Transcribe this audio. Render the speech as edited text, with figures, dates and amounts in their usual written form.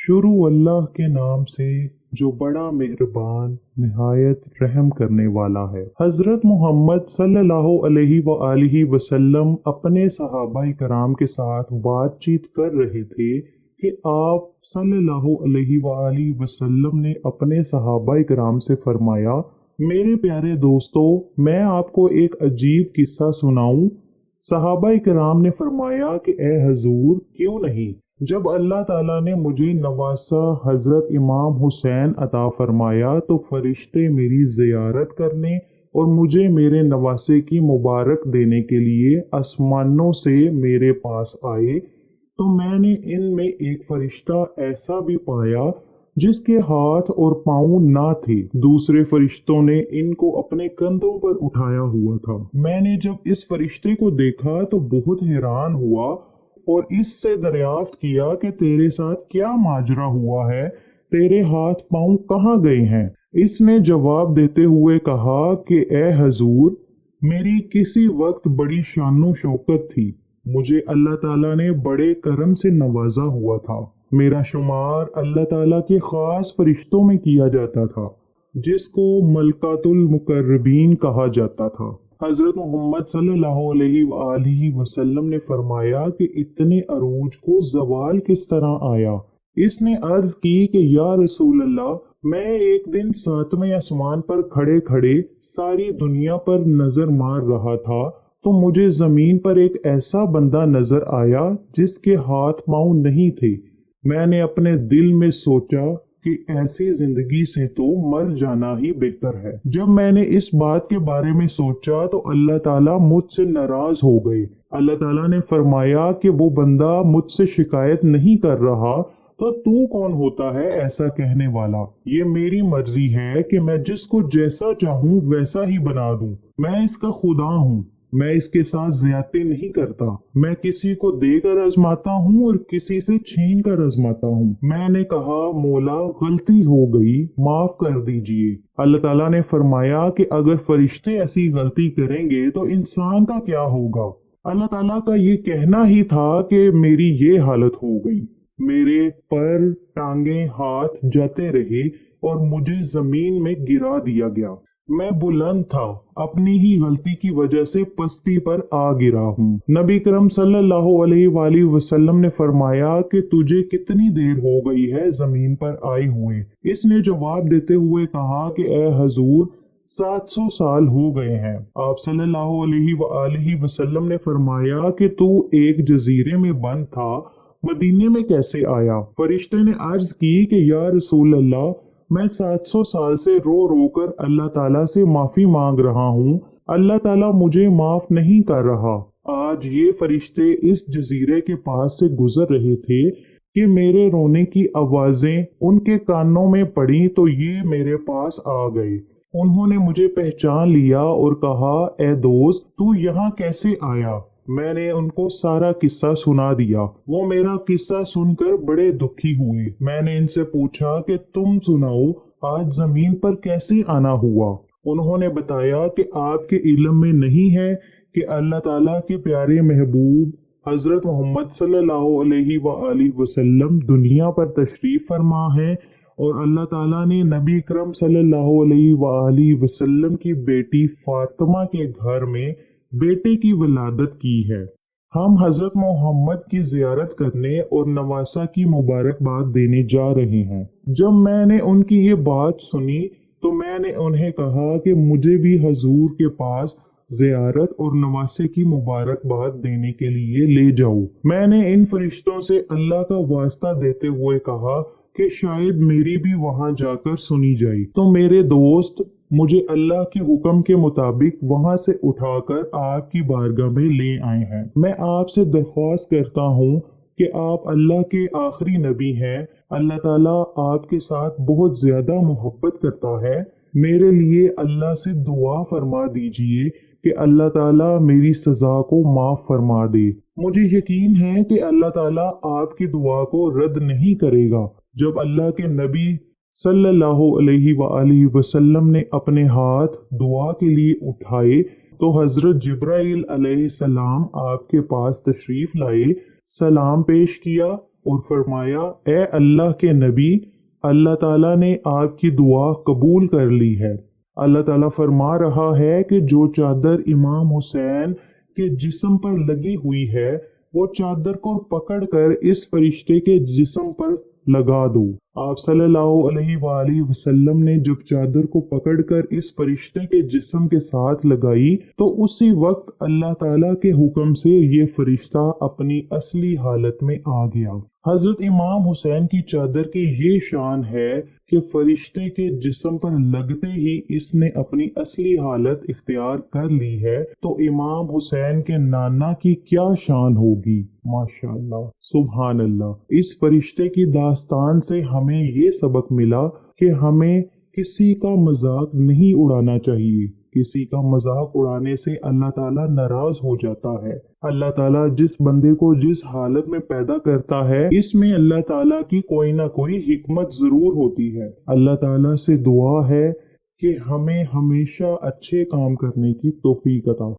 शुरू अल्लाह के नाम से जो बड़ा मेहरबान निहायत रहम करने वाला है। हजरत मोहम्मद सल्लल्लाहु अलैहि वसल्लम अपने सहाबाए कराम के साथ बातचीत कर रहे थे कि आप सल्लल्लाहु अलैहि वसल्लम ने अपने सहाबाए कराम से फरमाया, मेरे प्यारे दोस्तों, मैं आपको एक अजीब किस्सा सुनाऊं। सहाबाए कराम ने फरमाया कि ए हजूर, क्यों नहीं। जब अल्लाह ताला ने मुझे नवासा हजरत इमाम हुसैन अता फरमाया तो फरिश्ते मेरी जियारत करने और मुझे मेरे नवासे की मुबारक देने के लिए आसमानों से मेरे पास आए, तो मैंने इनमें एक फरिश्ता ऐसा भी पाया जिसके हाथ और पाँव ना थे। दूसरे फरिश्तों ने इनको अपने कंधों पर उठाया हुआ था। मैंने जब इस फरिश्ते को देखा तो बहुत हैरान हुआ और इससे दरियाफ्त किया कि तेरे साथ क्या माजरा हुआ है, तेरे हाथ पांव कहाँ गए हैं। इसने जवाब देते हुए कहा कि ए हजूर, मेरी किसी वक्त बड़ी शानो शौकत थी, मुझे अल्लाह ताला ने बड़े करम से नवाजा हुआ था। मेरा शुमार अल्लाह ताला के खास फरिश्तों में किया जाता था जिसको मलकातुल मुकर्रबीन कहा जाता था। हजरत मोहम्मद सल्लल्लाहु अलैहि वसल्लम ने फरमाया कि इतने अरूज को जवाल किस तरह आया। इसने अर्ज की कि या रसूल अल्लाह, मैं एक दिन सातवें आसमान पर खड़े खड़े सारी दुनिया पर नजर मार रहा था तो मुझे जमीन पर एक ऐसा बंदा नजर आया जिसके हाथ पांव नहीं थे। मैंने अपने दिल में सोचा कि ऐसी जिंदगी से तो मर जाना ही बेहतर है। जब मैंने इस बात के बारे में सोचा तो अल्लाह ताला मुझसे नाराज हो गए। अल्लाह ताला ने फरमाया कि वो बंदा मुझसे शिकायत नहीं कर रहा, तो तू कौन होता है ऐसा कहने वाला। ये मेरी मर्जी है कि मैं जिसको जैसा चाहूँ वैसा ही बना दूं। मैं इसका खुदा हूँ, मैं इसके साथ ज्यादती नहीं करता। मैं किसी को देकर आजमाता हूँ और किसी से छीन कर आजमाता हूँ। मैंने कहा, मौला गलती हो गई, माफ कर दीजिए। अल्लाह ताला ने फरमाया कि अगर फरिश्ते ऐसी गलती करेंगे तो इंसान का क्या होगा। अल्लाह ताला का ये कहना ही था कि मेरी ये हालत हो गई। मेरे पर टांगे हाथ जाते रहे और मुझे जमीन में गिरा दिया गया। मैं बुलंद था, अपनी ही गलती की वजह से पस्ती पर आ गिरा हूँ। नबी करम सल्लल्लाहु अलैहि वसल्लम ने फरमाया कि तुझे कितनी देर हो गई है जमीन पर आए हुए। इसने जवाब देते हुए कहा कि ए हजूर, 700 साल हो गए हैं। आप सल्लल्लाहु अलैहि वसल्लम ने फरमाया कि तू एक जजीरे में बंद था, मदीने में कैसे आया। फरिश्ते ने अर्ज की कि या रसूल अल्लाह, मैं 700 साल से रो रो कर अल्लाह ताला से माफी मांग रहा हूँ, अल्लाह ताला मुझे माफ नहीं कर रहा। आज ये फरिश्ते इस जजीरे के पास से गुजर रहे थे कि मेरे रोने की आवाजें उनके कानों में पड़ी तो ये मेरे पास आ गए। उन्होंने मुझे पहचान लिया और कहा, ए दोस्त, तू यहाँ कैसे आया। मैंने उनको सारा किस्सा सुना दिया। वो मेरा किस्सा सुनकर बड़े दुखी हुए। मैंने इनसे पूछा कि तुम सुनाओ, आज जमीन पर कैसे आना हुआ। उन्होंने बताया कि आपके इल्म में नहीं है कि अल्लाह ताला के प्यारे महबूब हजरत मोहम्मद सल्लल्लाहु अलैहि वसल्लम दुनिया पर तशरीफ फरमा है और अल्लाह ताला ने नबी करम सल्लल्लाहु अलैहि वसल्लम की बेटी फातिमा के घर में बेटे की विलादत की है। हम हजरत मोहम्मद की जियारत करने और नवासा की मुबारकबाद देने जा रहे हैं। जब मैंने उनकी ये बात सुनी तो मैंने उन्हें कहा कि मुझे भी हजूर के पास जियारत और नवासे की मुबारकबाद देने के लिए ले जाओ। मैंने इन फरिश्तों से अल्लाह का वास्ता देते हुए कहा कि शायद मेरी भी वहां जाकर सुनी जाए। तो मेरे दोस्त मुझे अल्लाह के हुक्म के मुताबिक वहां से उठाकर आपकी बारगाह में ले आए हैं। मैं आपसे दरख्वास्त करता हूँ कि आप अल्लाह के आखिरी नबी हैं। अल्लाह ताला आपके साथ बहुत ज्यादा मोहब्बत करता है। मेरे लिए अल्लाह से दुआ फरमा दीजिए कि अल्लाह ताला मेरी सजा को माफ फरमा दे। मुझे यकीन है कि अल्लाह ताला आपकी दुआ को रद्द नहीं करेगा। जब अल्लाह के नबी सल्लल्लाहु अलैहि वसल्लम ने अपने हाथ दुआ के लिए उठाए तो हजरत जिब्राइल अलैहिस्सलाम आपके पास तशरीफ लाए, सलाम पेश किया और फरमाया, ए अल्लाह के नबी, अल्लाह ताला ने आपकी दुआ कबूल कर ली है। अल्लाह ताला फरमा रहा है कि जो चादर इमाम हुसैन के जिस्म पर लगी हुई है वो चादर को पकड़कर इस फरिश्ते के जिस्म पर लगा दो। आप सल्लल्लाहु अलैहि वसल्लम ने जब चादर को पकड़कर इस फरिश्ते के जिस्म के साथ लगाई तो उसी वक्त अल्लाह ताला के हुक्म से ये फरिश्ता अपनी असली हालत में आ गया। हजरत इमाम हुसैन की चादर की ये शान है कि फरिश्ते के जिस्म पर लगते ही इसने अपनी असली हालत इख्तियार कर ली है, तो इमाम हुसैन के नाना की क्या शान होगी। माशाअल्लाह, सुभान अल्लाह। इस फरिश्ते की दास्तान से हमें ये सबक मिला कि हमें किसी का मजाक नहीं उड़ाना चाहिए। किसी का मजाक उड़ाने से अल्लाह ताला नाराज हो जाता है। अल्लाह ताला जिस बंदे को जिस हालत में पैदा करता है इसमें अल्लाह ताला की कोई ना कोई हिकमत जरूर होती है। अल्लाह ताला से दुआ है कि हमें हमेशा अच्छे काम करने की तौफीक अता